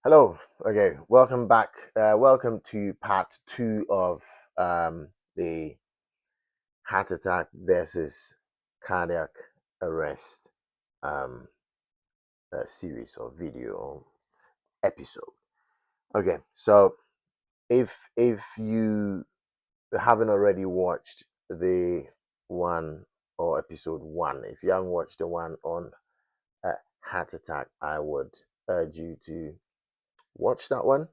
Hello. Okay, welcome back. Welcome to part two of the heart attack versus cardiac arrest um, series or video or episode. Okay, so if you haven't already watched the one or episode one, if you haven't watched the one on heart attack, I would urge you to watch that one,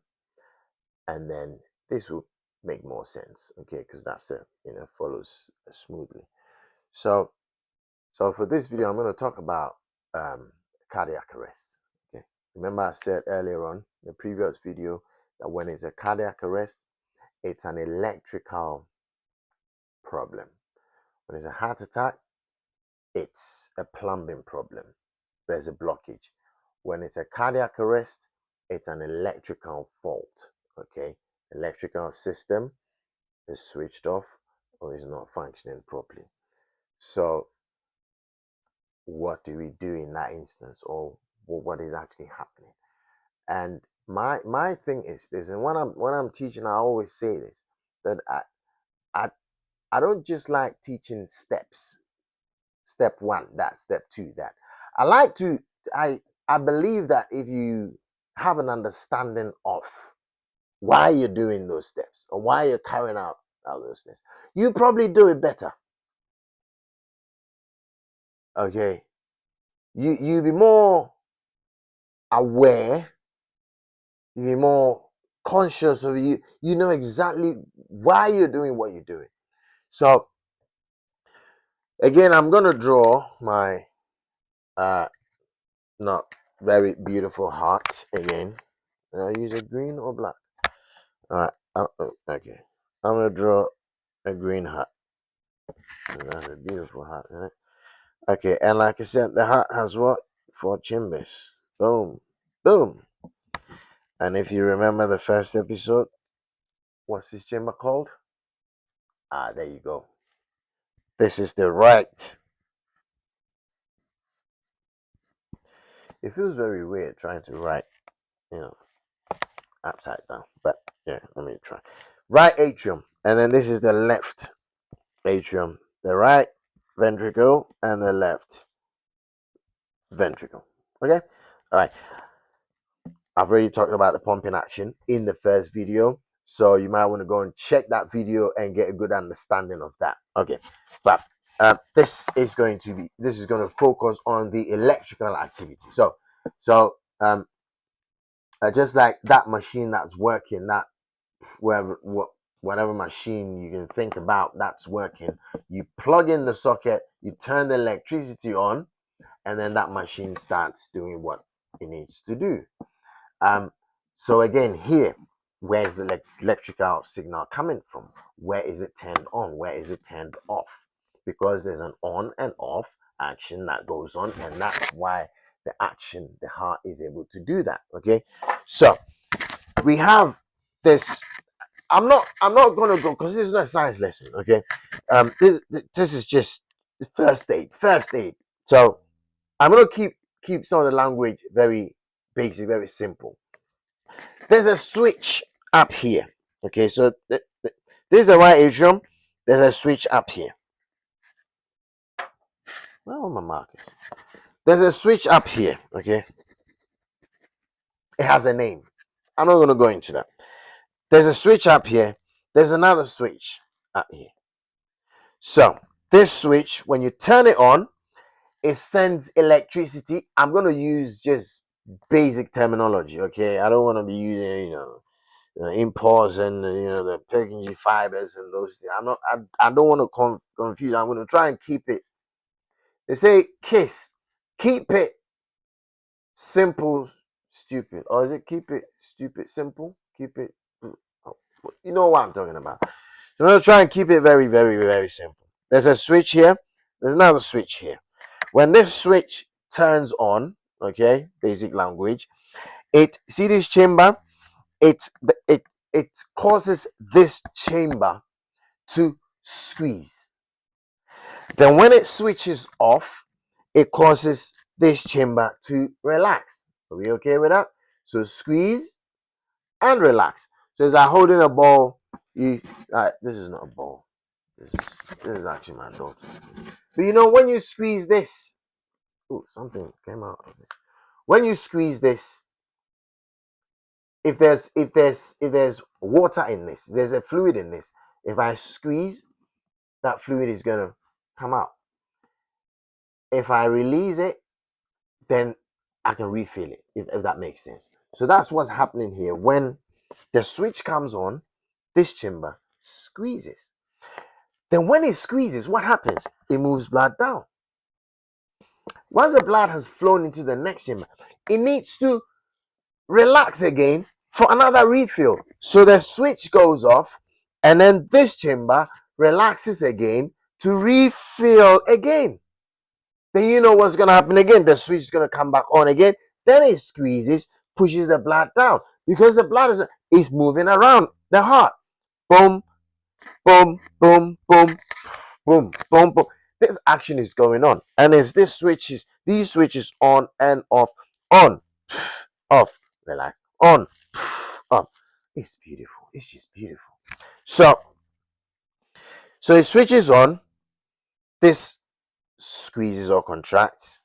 and then this will make more sense, okay, because that's it, follows smoothly. So so for this video I'm going to talk about um cardiac arrest. Okay, remember I said earlier on in the previous video that when it's a cardiac arrest, it's an electrical problem. When it's a heart attack, it's a plumbing problem. There's a blockage. When it's a cardiac arrest, it's an electrical fault. Okay, electrical system is switched off or is not functioning properly. So what do we do in that instance, or what is actually happening? And my thing is this, and when I'm teaching, I always say this, that I I don't just like teaching steps. Step one, that step two, that I like to I believe that if you have an understanding of why you're doing those steps or why you're carrying out all those things, you probably do it better. Okay, you be more aware, you be more conscious of you know exactly why you're doing what you're doing. So again, I'm gonna draw my uh not very beautiful heart again. I use a green or black. All right. Okay. I'm gonna draw a green heart. And that's a beautiful heart, right? Okay, and like I said, the heart has what? Four chambers. Boom, boom. And if you remember the first episode, what's this chamber called? Ah, there you go. This is the right. It feels very weird trying to write, you know, upside down. But yeah, let me try. Right atrium, and then this is the left atrium. The right ventricle and the left ventricle. Okay, all right. I've already talked about the pumping action in the first video, so you might want to go and check that video and get a good understanding of that. Okay, but this is going to focus on the electrical activity. So just like that machine that's working, that wherever whatever machine you can think about that's working, you plug in the socket, you turn the electricity on, and then that machine starts doing what it needs to do. Um, so again, here, where's the electrical signal coming from? Where is it turned on? Where is it turned off? Because there's an on and off action that goes on, and that's why the heart is able to do that. Okay, so we have this. I'm not gonna go because this is not a science lesson. Okay, this is just the first aid. First aid. So I'm gonna keep some of the language very basic, very simple. There's a switch up here. Okay, so this is the right atrium. There's a switch up here. Where are my markers? There's a switch up here. Okay, it has a name. I'm not going to go into that. There's a switch up here. There's another switch up here. So this switch, when you turn it on, it sends electricity. I'm going to use just basic terminology. Okay, I don't want to be using imports and the PNG fibers and those things. I don't want to confuse. I'm going to try and keep it. They say kiss, keep it simple, stupid, or is it keep it stupid, simple? Keep it. Oh, you know what I'm talking about. So I'm going to try and keep it very, very, very simple. There's a switch here. There's another switch here. When this switch turns on, okay, basic language, it see this chamber. It it it causes this chamber to squeeze. Then when it switches off, it causes this chamber to relax. Are we okay with that? So squeeze and relax. So it's like holding a ball. This is not a ball. This is actually my daughter. But you know when you squeeze this, oh, something came out of it. When you squeeze this, if there's water in this, there's a fluid in this. If I squeeze, that fluid is gonna come out. If I release it, then I can refill it. If that makes sense. So that's what's happening here. When the switch comes on, this chamber squeezes. Then when it squeezes, what happens? It moves blood down. Once the blood has flown into the next chamber, it needs to relax again for another refill. So the switch goes off, and then this chamber relaxes again to refill again. Then you know what's going to happen again. The switch is going to come back on again. Then it squeezes, pushes the blood down because the blood is moving around the heart. Boom, boom, boom, boom, boom, boom, boom. This action is going on, and it's these switches on and on, off, relax, on, off. It's beautiful. It's just beautiful. So it switches on. This squeezes or contracts.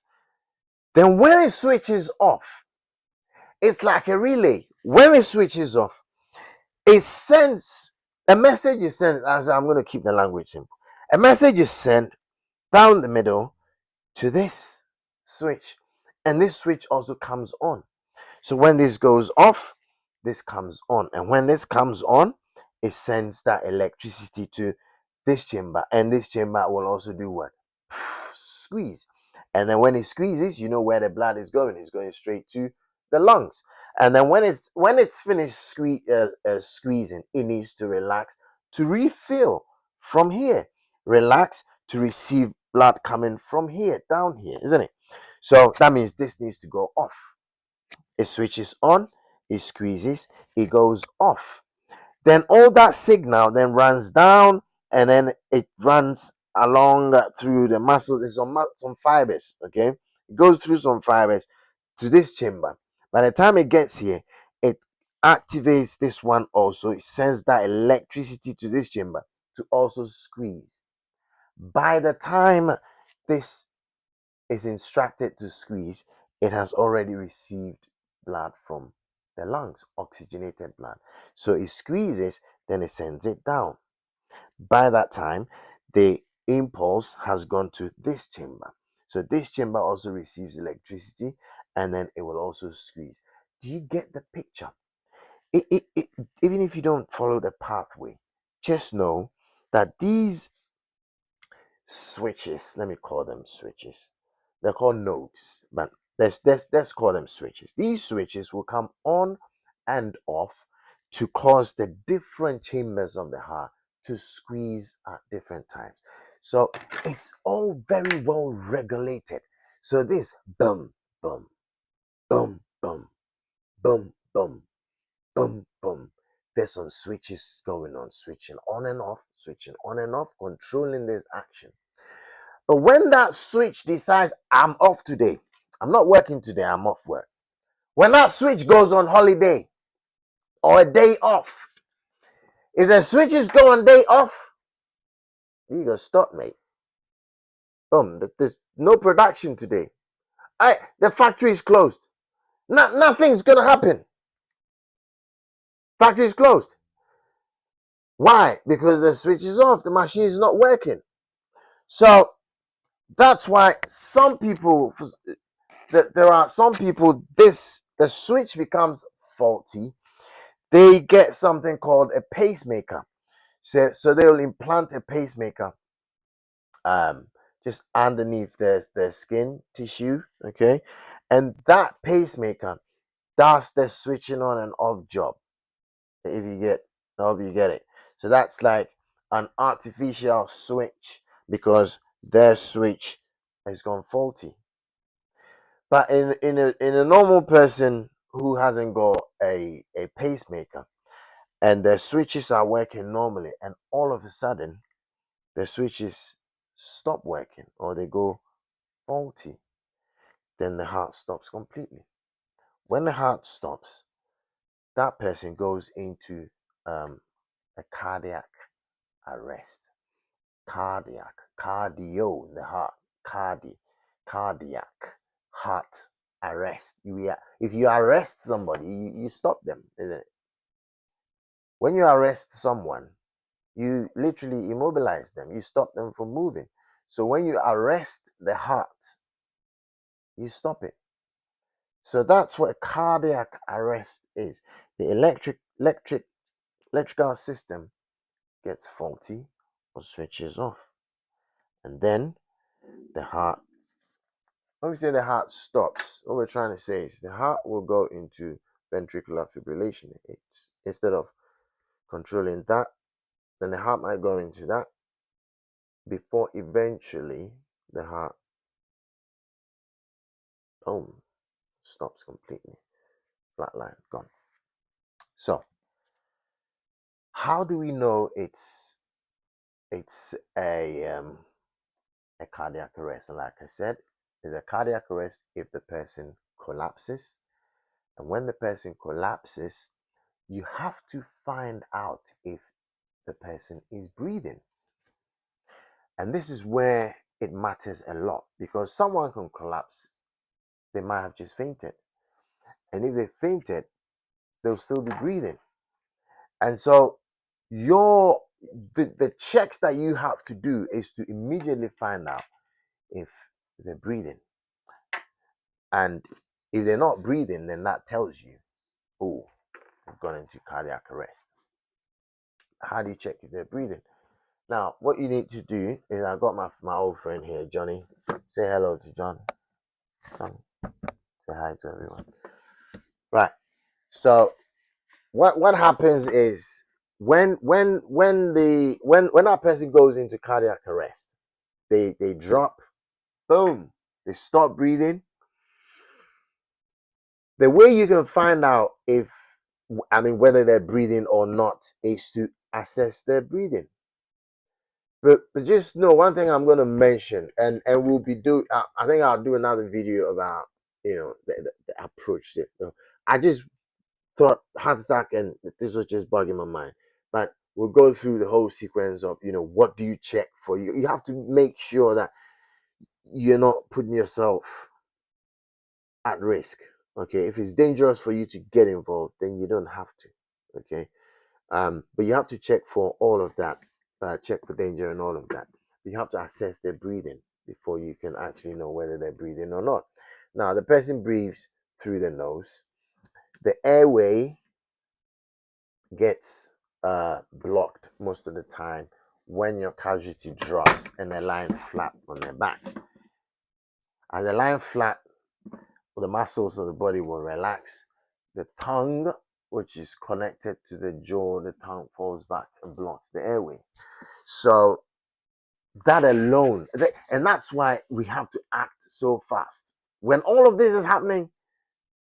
Then when it switches off, it's like a relay. When it switches off, it sends a message is sent. As I'm going to keep the language simple. A message is sent down the middle to this switch, and this switch also comes on. So when this goes off, this comes on, and when this comes on, it sends that electricity to this chamber, and this chamber will also do what? Squeeze. And then when it squeezes, you know where the blood is going. It's going straight to the lungs. And then when it's finished squeezing, it needs to relax to refill from here. Relax to receive blood coming from here down here, isn't it? So that means this needs to go off. It switches on, it squeezes, it goes off. Then all that signal then runs down, and then it runs along through the muscles. There's some fibers, okay? It goes through some fibers to this chamber. By the time it gets here, it activates this one also. It sends that electricity to this chamber to also squeeze. By the time this is instructed to squeeze, it has already received blood from the lungs, oxygenated blood. So it squeezes, then it sends it down. By that time, the impulse has gone to this chamber. So this chamber also receives electricity, and then it will also squeeze. Do you get the picture? It, even if you don't follow the pathway, just know that these switches, let me call them switches, they're called nodes, but let's call them switches. These switches will come on and off to cause the different chambers of the heart to squeeze at different times. So it's all very well regulated. So this boom, boom, boom, boom, boom, boom, boom, boom. There's some switches going on, switching on and off, switching on and off, controlling this action. But when that switch decides, I'm off today, I'm not working today, I'm off work. When that switch goes on holiday or a day off, if the switches go on day off, you go stop, mate. There's no production today. The factory is closed. Nothing's gonna happen. Factory is closed. Why? Because the switch is off. The machine is not working. So that's why some people, there are some people, the switch becomes faulty. They get something called a pacemaker. So they'll implant a pacemaker just underneath their skin tissue, okay? And that pacemaker does the switching on and off job. If you get, I hope you get it. So that's like an artificial switch because their switch has gone faulty. But in a normal person who hasn't got a pacemaker and the switches are working normally, and all of a sudden the switches stop working or they go faulty, then the heart stops completely. when the heart stops, that person goes into a cardiac arrest. Cardio, the heart, cardiac, heart arrest. If you arrest somebody, you stop them, isn't it? When you arrest someone, you literally immobilize them, you stop them from moving. So when you arrest the heart, you stop it. So that's what a cardiac arrest is. The electrical system gets faulty or switches off. And then the heart, when we say the heart stops, what we're trying to say is the heart will go into ventricular fibrillation. It's, instead of controlling that, then the heart might go into that before eventually the heart, boom, stops completely. Flatline, gone. So, how do we know it's a cardiac arrest? And like I said, it's a cardiac arrest if the person collapses. And when the person collapses, you have to find out if the person is breathing. And this is where it matters a lot, because someone can collapse, they might have just fainted. And if they fainted, they'll still be breathing. And so the checks that you have to do is to immediately find out if they're breathing. And if they're not breathing, then that tells you, oh, they've gone into cardiac arrest. How do you check if they're breathing? Now, what you need to do is, I got my old friend here, Johnny. Say hello to John. John, say hi to everyone. Right. So what happens is when that person goes into cardiac arrest, they drop, boom, they stop breathing. The way you can find out if, I mean, whether they're breathing or not, is to assess their breathing. But just know one thing I'm going to mention, and we'll be do. I think I'll do another video about the approach. I just thought heart attack, and this was just bugging my mind. But we'll go through the whole sequence of what do you check for. You have to make sure that you're not putting yourself at risk. Okay, if it's dangerous for you to get involved, then you don't have to. Okay, but you have to check for all of that. Check for danger and all of that. You have to assess their breathing before you can actually know whether they're breathing or not. Now, the person breathes through the nose. The airway gets blocked most of the time when your casualty drops and they lying flat on their back. As they lying flat, the muscles of the body will relax. The tongue, which is connected to the jaw, the tongue falls back and blocks the airway. So that alone, and that's why we have to act so fast. When all of this is happening,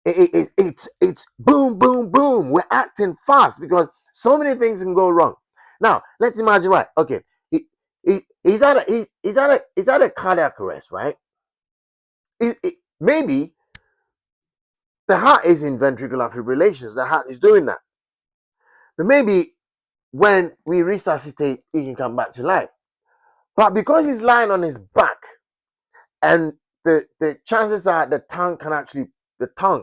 it's boom, boom, boom. We're acting fast because so many things can go wrong. Now, let's imagine, right? Okay, he's at a cardiac arrest, right? Maybe the heart is in ventricular fibrillation. The heart is doing that. But maybe when we resuscitate, he can come back to life. But because he's lying on his back, and the chances are the tongue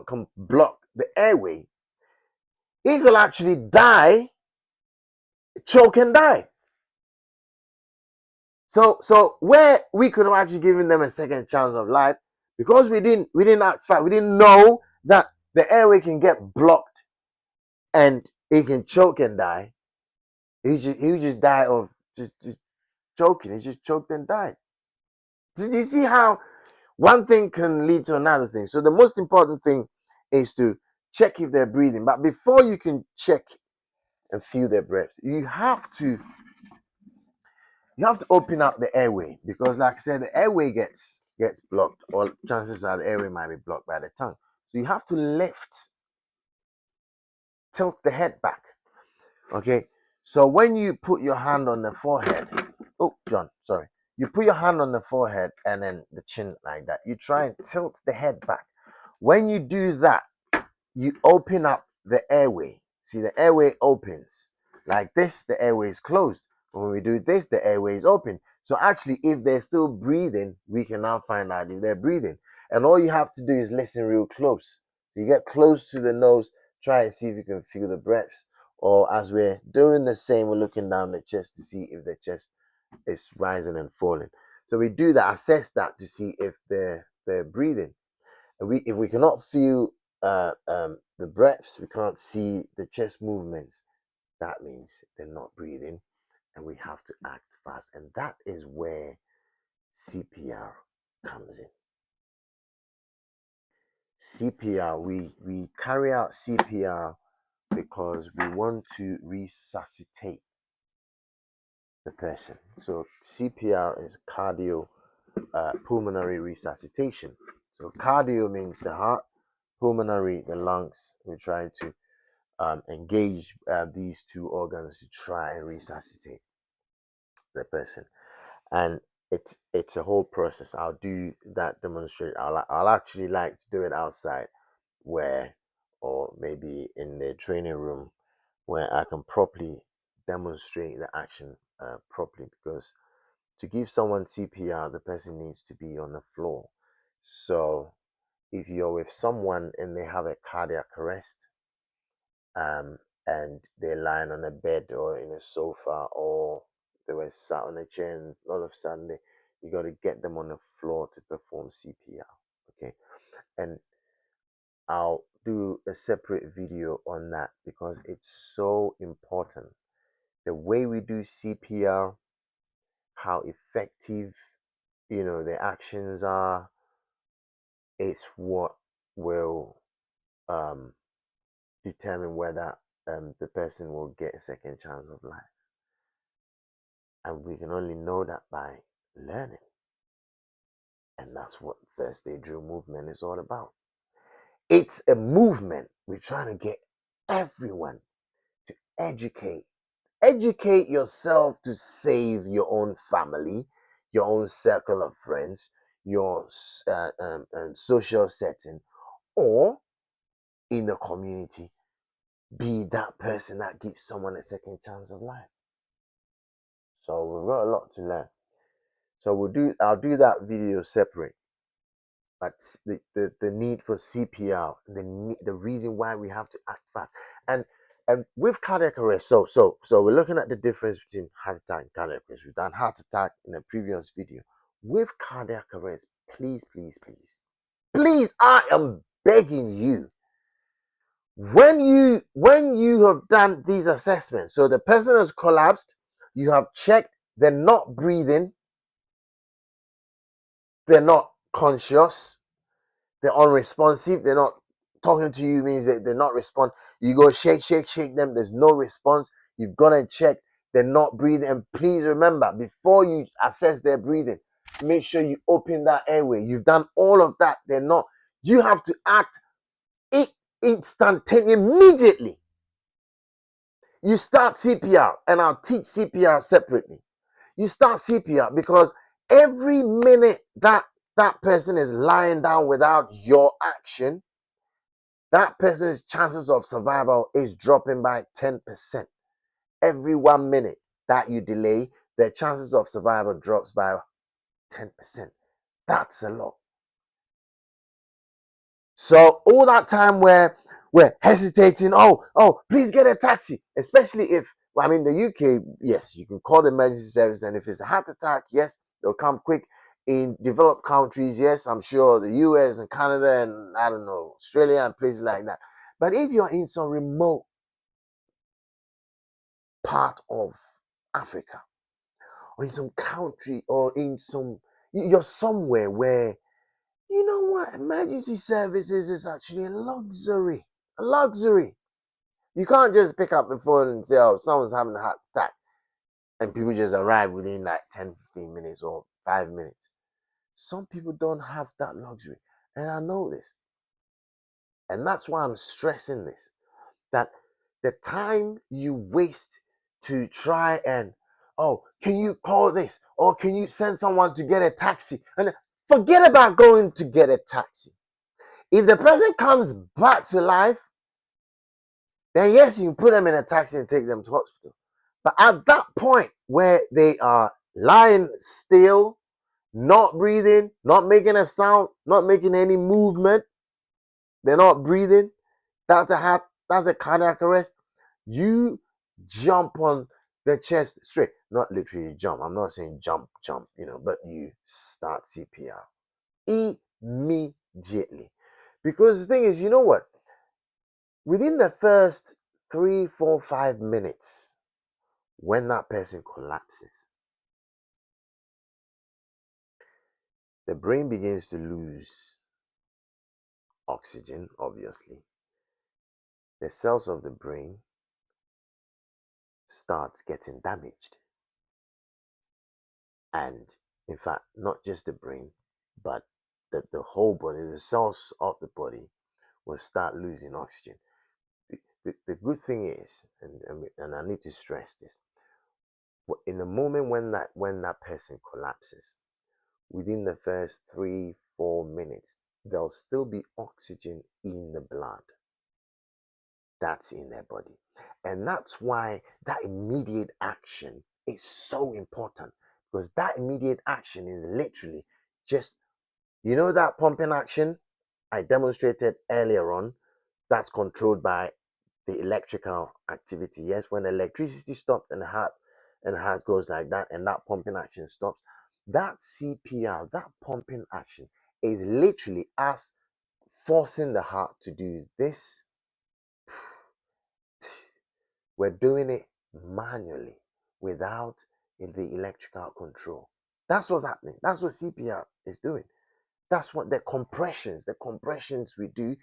can block the airway, he could actually die, choke and die. So where we could have actually given them a second chance of life, because we didn't act fast, we didn't know that the airway can get blocked and he can choke and die. He just die of just choking. He just choked and died. So do you see how one thing can lead to another thing? So the most important thing is to check if they're breathing. But before you can check and feel their breath, you have to open up the airway, because like I said, the airway gets blocked, or chances are the airway might be blocked by the tongue. So you have to tilt the head back. Okay, so when you put your hand on the forehead, oh John, sorry, you put your hand on the forehead and then the chin like that, you try and tilt the head back. When you do that, you open up the airway. See, the airway opens like this, the airway is closed. When we do this, the airway is open. So actually, if they're still breathing, we can now find out if they're breathing. And all you have to do is listen real close. You get close to the nose, try and see if you can feel the breaths. Or as we're doing the same, we're looking down the chest to see if the chest is rising and falling. So we do that, assess that to see if they're breathing. And if we cannot feel the breaths, we can't see the chest movements, that means they're not breathing, and we have to act fast. And that is where CPR comes in. CPR, we carry out CPR because we want to resuscitate the person. So CPR is cardio pulmonary resuscitation. So cardio means the heart, pulmonary the lungs. We try to engage these two organs to try and resuscitate the person, and it's a whole process. I'll do that demonstration. I'll actually like to do it outside, where, or maybe in the training room, where I can properly demonstrate the action properly, because to give someone CPR, the person needs to be on the floor. So if you're with someone and they have a cardiac arrest, and they're lying on a bed or in a sofa, or they were sat on a chair, and all of a sudden you got to get them on the floor to perform CPR. Okay, and I'll do a separate video on that because it's so important. The way we do CPR, how effective the actions are, it's what will um, determine whether the person will get a second chance of life. And we can only know that by learning. And that's what first aid drill movement is all about. It's a movement. We're trying to get everyone to educate. Educate yourself to save your own family, your own circle of friends, your social setting, or in the community. Be that person that gives someone a second chance of life. So we've got a lot to learn. So I'll do that video separate. But the need for CPR, the reason why we have to act fast, and with cardiac arrest. So we're looking at the difference between heart attack and cardiac arrest. We've done heart attack in the previous video. With cardiac arrest, please, please, please, please, I am begging you. When you have done these assessments, so the person has collapsed, you have checked, they're not breathing, they're not conscious, they're unresponsive, they're not talking to you, means that they're not respond. You go shake them, there's no response. You've gone and checked, they're not breathing. And please remember, before you assess their breathing, make sure you open that airway. You've done all of that, they're not. You have to act instantaneously, immediately. You start CPR, and I'll teach CPR separately. You start CPR because every minute that person is lying down without your action, that person's chances of survival is dropping by 10%. Every 1 minute that you delay, their chances of survival drops by 10%. That's a lot. So all that time where we're hesitating, oh, please get a taxi, especially if, well, I mean, the UK, yes, you can call the emergency service, and if it's a heart attack, yes, they'll come quick. In developed countries, yes, I'm sure the US and Canada and, I don't know, Australia and places like that. But if you're in some remote part of Africa, or in some country, or you're somewhere where, you know what, emergency services is actually a luxury. A luxury. You can't just pick up the phone and say, oh, someone's having a heart attack, and people just arrive within like 10, 15 minutes or 5 minutes. Some people don't have that luxury. And I know this. And that's why I'm stressing this, that the time you waste to try and, oh, can you call this? Or can you send someone to get a taxi? And forget about going to get a taxi. If the person comes back to life, then yes, you put them in a taxi and take them to hospital. But at that point where they are lying still, not breathing, not making a sound, not making any movement, they're not breathing, that's a cardiac arrest. You jump on the chest straight, not literally jump. I'm not saying jump, but you start CPR immediately. Because the thing is, you know what? Within the first 3, 4, 5 minutes, when that person collapses, the brain begins to lose oxygen, obviously. The cells of the brain starts getting damaged. And in fact, not just the brain, but the whole body, the cells of the body will start losing oxygen. The good thing is, and I need to stress this, in the moment when that person collapses, within the first 3, 4 minutes, there'll still be oxygen in the blood that's in their body. And that's why that immediate action is so important, because that immediate action is literally just, that pumping action I demonstrated earlier on, that's controlled by the electrical activity. Yes, when electricity stops and the heart goes like that, and that pumping action stops, that CPR, that pumping action, is literally us forcing the heart to do this. We're doing it manually without the electrical control. That's what's happening. That's what CPR is doing. That's what the compressions we do,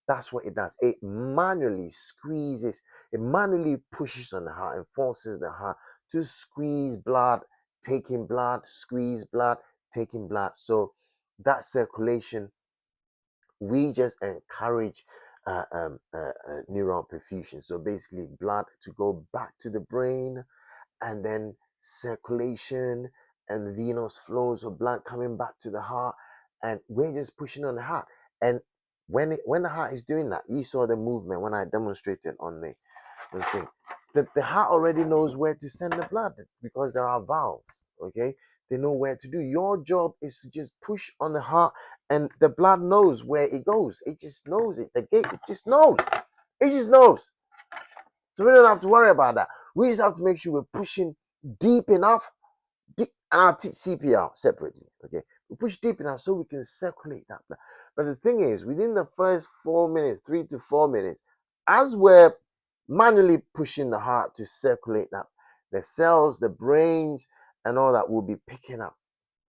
that's what it does. It manually squeezes, it manually pushes on the heart and forces the heart to squeeze blood, taking blood, squeeze blood, taking blood. So that circulation, we just encourage neural perfusion. So basically, blood to go back to the brain, and then circulation and venous flows of blood coming back to the heart, and we're just pushing on the heart. And when the heart is doing that, you saw the movement when I demonstrated on the thing. The heart already knows where to send the blood because there are valves. Okay, they know where to do. Your job is to just push on the heart, and the blood knows where it goes. It just knows it. The gate, it just knows. It just knows. So we don't have to worry about that. We just have to make sure we're pushing deep enough. And I'll teach CPR separately. Okay, we push deep enough so we can circulate that blood. But the thing is, within the first 4 minutes, 3 to 4 minutes, as we're manually pushing the heart to circulate that, the cells, the brains, and all that will be picking up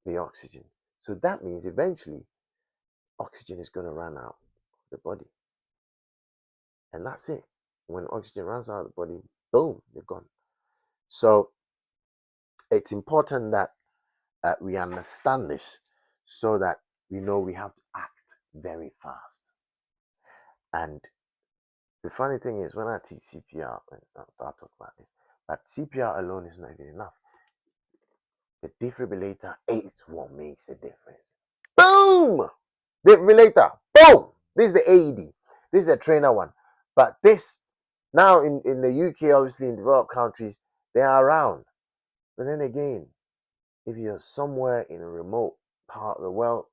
the oxygen. So that means eventually oxygen is going to run out of the body. And that's it. When oxygen runs out of the body, boom, they're gone. So it's important that we understand this so that we know we have to act very fast. And the funny thing is, when I teach CPR, I'll talk about this, but CPR alone is not even enough. The defibrillator is what makes the difference. Boom! Defibrillator, boom! This is the AED. This is a trainer one. But this, now in the UK, obviously in developed countries, they are around. But then again, if you're somewhere in a remote part of the world,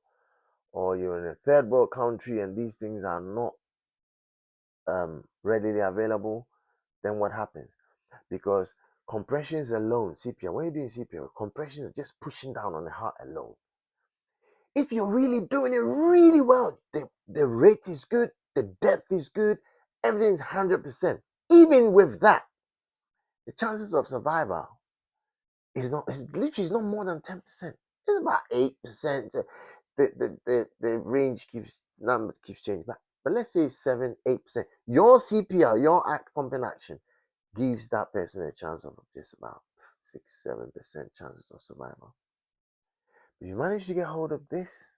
or you're in a third world country and these things are not readily available, then what happens? Because compressions alone, CPR, when you're doing CPR, compressions are just pushing down on the heart alone. If you're really doing it really well, the rate is good, the depth is good, everything's 100%. Even with that, the chances of survival it's literally not more than 10%. It's about 8%. The range number keeps changing, but let's say 7, 8%. Your CPR, your pumping action, gives that person a chance of just about 6, 7% chances of survival. If you manage to get hold of this,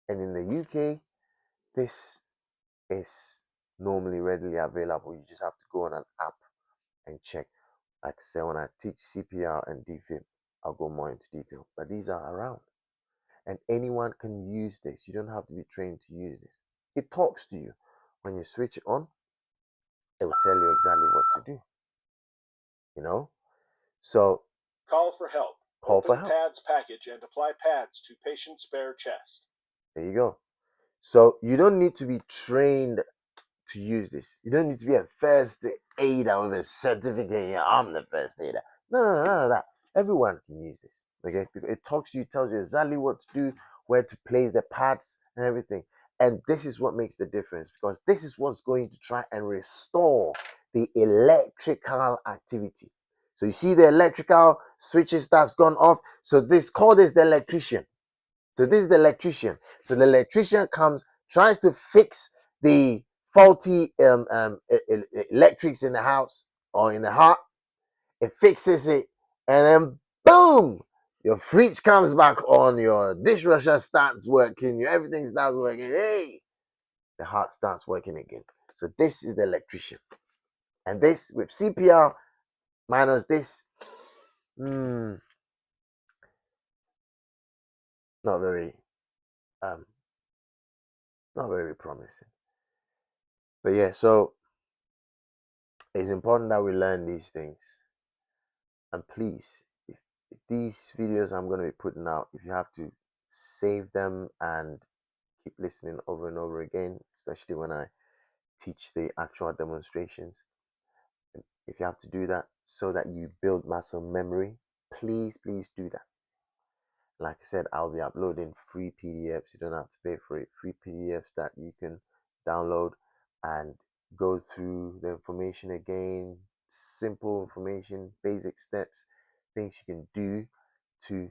and in the UK, this is normally readily available. You just have to go on an app and check. Like I say, when I teach CPR and defib, I'll go more into detail. But these are around, and anyone can use this. You don't have to be trained to use this. It talks to you. When you switch it on, it will tell you exactly what to do. You know, so Call for help. call for Open help. pads package and apply pads to patient's bare chest. There you go. So you don't need to be trained to use this. You don't need to be a first aider with a certificate. Yeah, I'm the first aider. No, no, no, none of that. Everyone can use this. Okay, because it talks to you, tells you exactly what to do, where to place the parts and everything. And this is what makes the difference, because this is what's going to try and restore the electrical activity. So you see the electrical switches that's gone off. So this call this the electrician. So this is the electrician. So the electrician comes, tries to fix the faulty electrics in the house or in the heart. It fixes it, and then boom, your fridge comes back on, your dishwasher starts working, your everything starts working. Hey, the heart starts working again. So this is the electrician, and this with CPR minus this, not very, um, not very promising. But yeah, so it's important that we learn these things. And please, if these videos I'm going to be putting out, if you have to save them and keep listening over and over again, especially when I teach the actual demonstrations, if you have to do that so that you build muscle memory, please, please do that. Like I said, I'll be uploading free PDFs. You don't have to pay for it. Free PDFs that you can download and go through the information again. Simple information, basic steps, things you can do to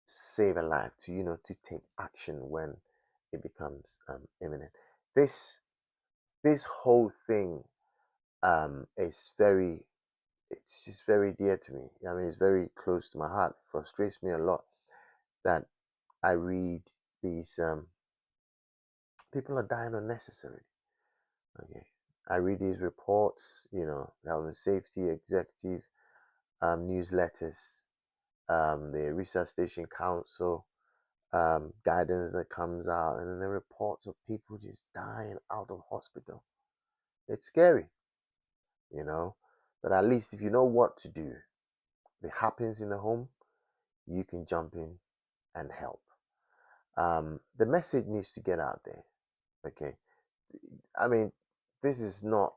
save a life, to to take action when it becomes imminent. This whole thing is very, it's just very dear to me. I mean, it's very close to my heart. It frustrates me a lot that I read these people are dying unnecessarily. Okay, I read these reports, health and safety executive newsletters, the resuscitation council guidance that comes out, and then the reports of people just dying out of hospital. It's scary, you know, but at least if you know what to do, if it happens in the home, you can jump in and help. The message needs to get out there. Okay, I mean, this is not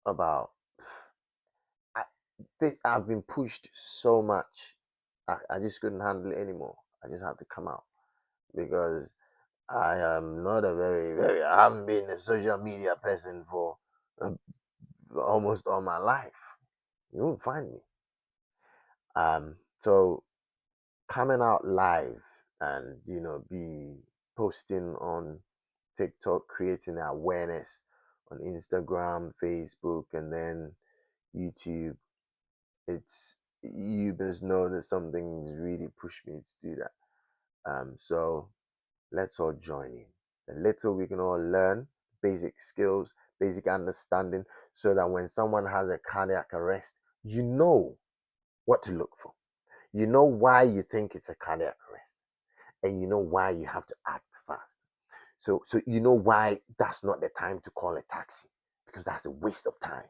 about. I, I've been pushed so much. I just couldn't handle it anymore. I just had to come out because I am not a I haven't been a social media person for uh, almost all my life. You won't find me. So coming out live and, be posting on TikTok, creating awareness on Instagram, Facebook, and then YouTube. You just know that something's really pushed me to do that. So let's all join in. The little we can all learn, basic skills, basic understanding, so that when someone has a cardiac arrest, you know what to look for. You know why you think it's a cardiac arrest, and you know why you have to act fast. So you know why that's not the time to call a taxi, because that's a waste of time.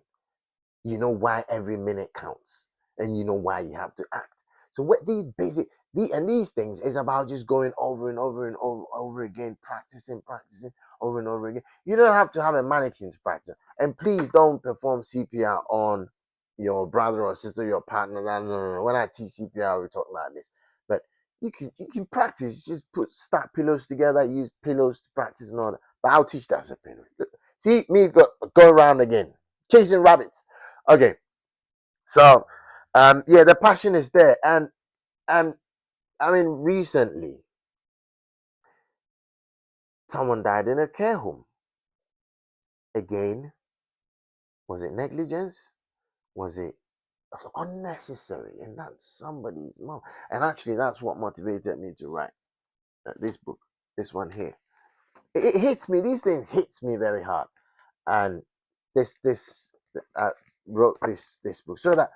You know why every minute counts, and you know why you have to act. So what these basic these things is about just going over and over and over again, practicing over and over again. You don't have to have a mannequin to practice. And please don't perform CPR on your brother or sister, your partner. No, no, no, no. When I teach CPR, we talk about this. But you can practice. Just stack pillows together, use pillows to practice and all that. But I'll teach that separately. See me go around again, chasing rabbits. Okay, so yeah, the passion is there, and I mean, recently someone died in a care home. Again, was it negligence? Was it unnecessary? And that's somebody's mom. And actually, that's what motivated me to write this book, this one here. It hits me. These things hits me very hard, and this I wrote this book so that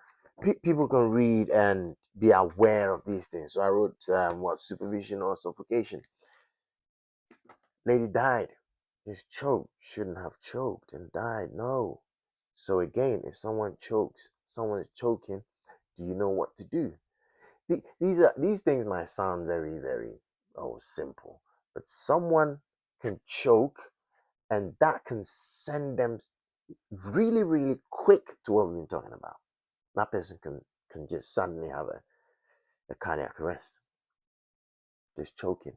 people can read and be aware of these things. So I wrote what supervision or suffocation. Lady died. Just choked, shouldn't have choked and died. No. So again, if someone chokes, someone's choking, do you know what to do? These things might sound very, very simple, but someone can choke and that can send them really, really quick to what we've been talking about. That person can just suddenly have a cardiac arrest. Just choking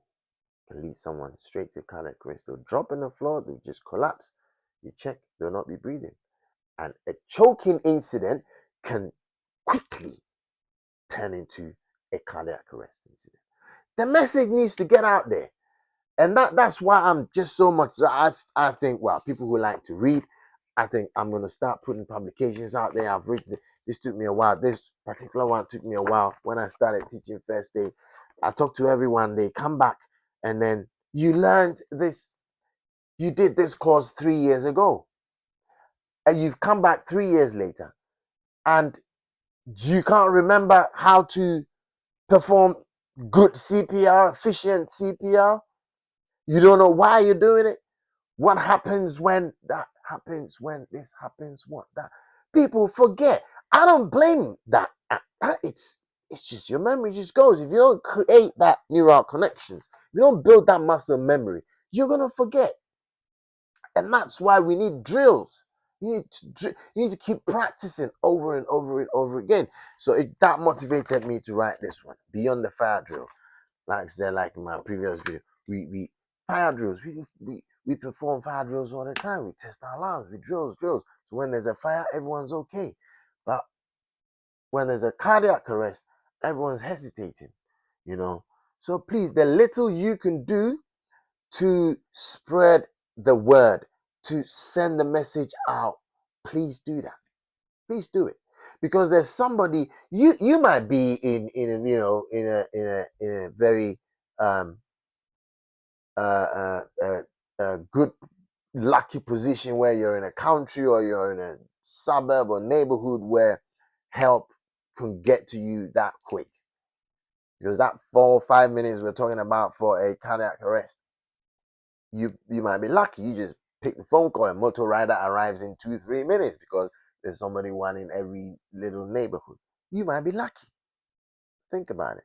can lead someone straight to cardiac arrest. They'll drop on the floor, they'll just collapse. You check, they'll not be breathing. And a choking incident can quickly turn into a cardiac arrest incident. The message needs to get out there. And that's why I'm just so much. I think, well, people who like to read, I think I'm going to start putting publications out there. I've written, this took me a while. This particular one took me a while. When I started teaching first day, I talked to everyone. They come back and then you learned this. You did this course 3 years ago and you've come back 3 years later and you can't remember how to perform good CPR, efficient CPR. You don't know why you're doing it. What happens when that happens, when this happens, what that. People forget. I don't blame that. It's just your memory just goes. If you don't create that neural connections, if you don't build that muscle memory, you're gonna forget. And that's why we need drills. You need to keep practicing over and over and over again. So that motivated me to write this one, Beyond the Fire Drill. Like I said, like in my previous video, we fire drills. We perform fire drills all the time. We test our alarms. We drills. So when there's a fire, everyone's okay. But when there's a cardiac arrest, everyone's hesitating. You know. So please, the little you can do to spread the word, to send the message out, please do that. Please do it. Because there's somebody you might be in a very um a good lucky position where you're in a country or you're in a suburb or neighborhood where help can get to you that quick. Because that 4 or 5 minutes we're talking about for a cardiac arrest, you might be lucky. You just pick the phone call, a motor rider arrives in 2-3 minutes because there's somebody one in every little neighborhood. You might be lucky. Think about it.